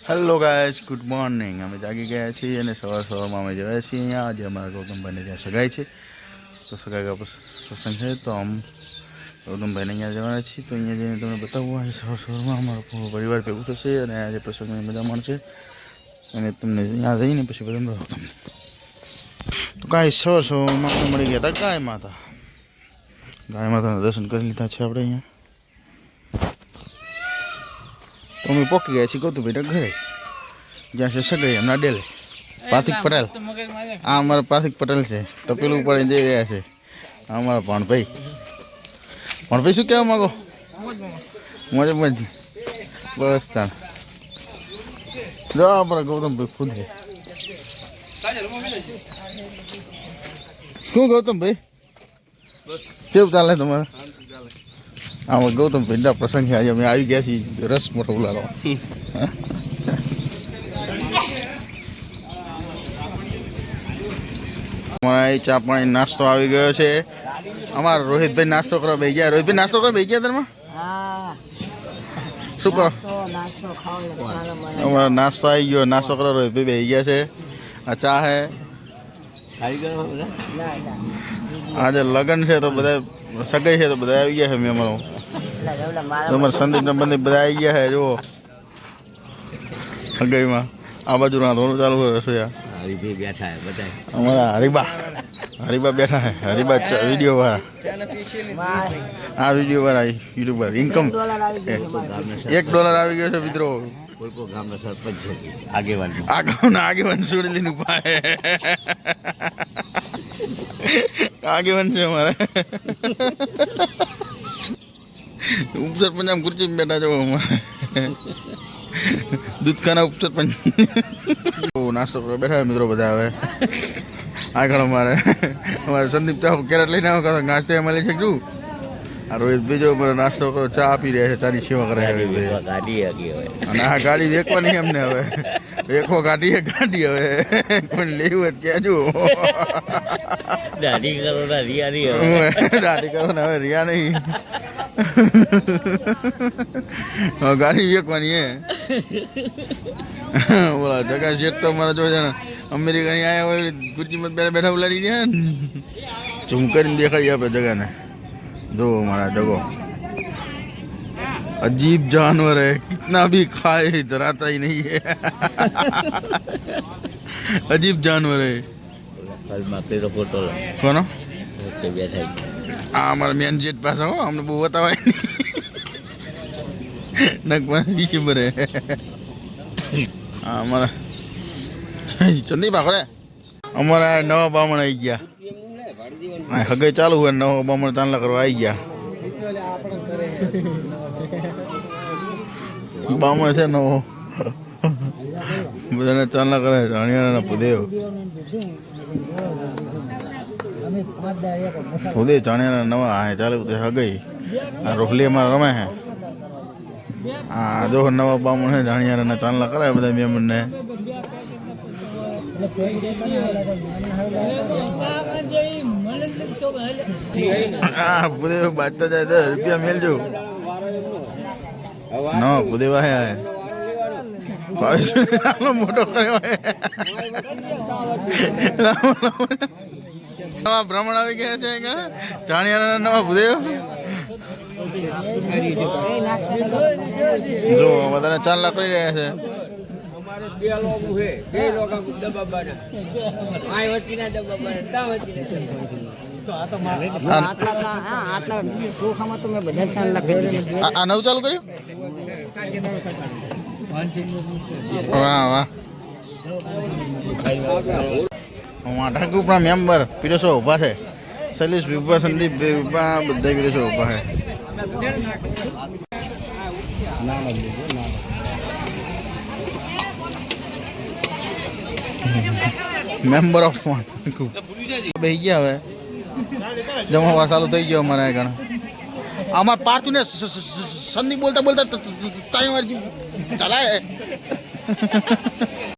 Hello guys, good morning. અમે જાગી ગયા છીએ અને સવારમાં અમે જઈએ છીએ અહીંયા. આજે અમારા ગૌતમભાઈને ત્યાં સગાઈ છે, તો સગાઈ પ્રસંગ છે, તો આમ ગૌતમભાઈને અહીંયા જવાના છીએ. તો અહીંયા જઈને તમને બતાવવું, આજે સવારમાં અમારો પૂરો પરિવાર ભેગું થશે અને આજે પ્રસંગની મજા માણશે અને તમને અહીંયા જઈને પછી બધા બતાવું તમને. તો ગાઈસ, સવારમાં મળી ગયા હતા ગાય માતાના દર્શન કરી લીધા છે આપણે અહીંયા. તો અમે પોકી ગયા છીએ ગૌતમભાઈના ઘરે, જ્યાં છે સગાઈ એમના ડેલે. પાર્થિક પટેલ, આ અમારા પાર્થિક પટેલ છે, તો પેલું ઉપર જઈ રહ્યા છે અમારા ભણભાઈ. શું કહેવા માંગો? મોજ બસ તાણ જો અમારા ગૌતમભાઈ ખુદ છે. શું ગૌતમભાઈ કેવું ચાલે તમારે? આમાં ગૌતમભાઈ પ્રસંગ છે, આજે અમે આવી ગયા છીએ રસ મોટો ઉલાડો. અમારા એ ચા પાણી નાસ્તો આવી ગયો છે. અમારા રોહિતભાઈ નાસ્તો કરવા બેસી ગયા. રોહિતભાઈ નાસ્તો કરવા બેસી ગયા તમે? શું કરો? અમારો નાસ્તો આવી ગયો. નાસ્તો કરવા રોહિતભાઈ બેસી ગયા છે. આ ચા હે. આજે લગ્ન છે તો બધા સગાઈ છે તો બધા આવી ગયા છે. મેં અમારો તમારા સંદીપ બંદીપ બધા આવી ગયા છે. જુઓ સગાઈમાં આ બાજુ રાંધવાનું ચાલુ કરે રસોઈયા. અમારા હરીબા બેઠા છે. હરીબા વિડીયો વાળા, આ વિડીયો વાળા યુટ્યુબ પર ઇન્કમ $1 આવી ગયો છે મિત્રો. આગેવાન છોડી ઉભા આગેવાન છે અમારે. ઉપસરપંચ આમ ખુરશી બેઠા છો. દૂધખાના ઉપસરપંચ નાસ્તો કરવા બેઠા મિત્રો બધા. હવે આગળ અમારે સંદીપ ચા કેરેટ લઈને આવ્યો, નાસ્તો એમાં લઈ શકું. આ રોહિતભાઈ જો અમારે નાસ્તો કરો, ચા આપી રહ્યા છે, ચાની સેવા કરે છે રોહિતભાઈ. અને આ ગાડી વેચવાની એમને હવે વેખો ગાડી હવે કોઈ લેવું હોય કહેજો. દાઢી કરો ને હવે રિયા નહીં. ગાડી વેચવાની હે. બોલા જગા શેઠ તો અમારા જો છે ને અમેરિકા આવ્યા હોય ખુરશીમાં બેઠા ઉલાડી ગયા ને, ઝૂમ કરીને દેખાડીએ આપણે જગાને. જો हमारा जगो अजीब जानवर है, कितना भी खाए डराता ही नहीं है. अजीब जानवर है. કોનો? આ અમારા મેન જેટ પાસે હો, અમને બહુ બતાવાય નહીં. ખબર હે અમારા ચંદીપ આખરે અમારા નવા બામણ આવી ગયા. હગાઈ ચાલુ હોય, નવો બામણ ચાંદલા કરવા આવી ગયા. બામણ છે નવો, બધાને ચાંદલા કરે. અણિયાના ભૂદેવ ચાણિયાના નવા હા ચાલુ હગાઈ. આ રોહલી અમારે રમે છે. હા જો નવા બામણ છે, જાણિયાના ચાંદલા કરે બધા મેમનને. હા ભૂદેવ બાજતા જાય તો રૂપિયા મેલજો. નો ભૂદેવ હે મોટો કર્યો. નવા બ્રાહ્મણ આવી ગયા છે, જાણિયાના નવા ભૂદેવ. જો બધાને ચાંદલા કરી રહ્યા છે. આ નવું ચાલુ કર્યું. વાહ વાહ. માઠા ગ્રુપના મેમ્બર પીરસો ઉભા છે. શૈલેષભાઈ ઉભા, સંદીપભાઈ ઉભા, બધા પીરસો ઉભા છે. મેમ્બર ઓફ બેસી ગયા. હવે જમવા ચાલુ થઈ ગયો અમારે આગળ. અમારે પાર્થુ ને સંદીપ બોલતા ત્રણ વાર ચલાય.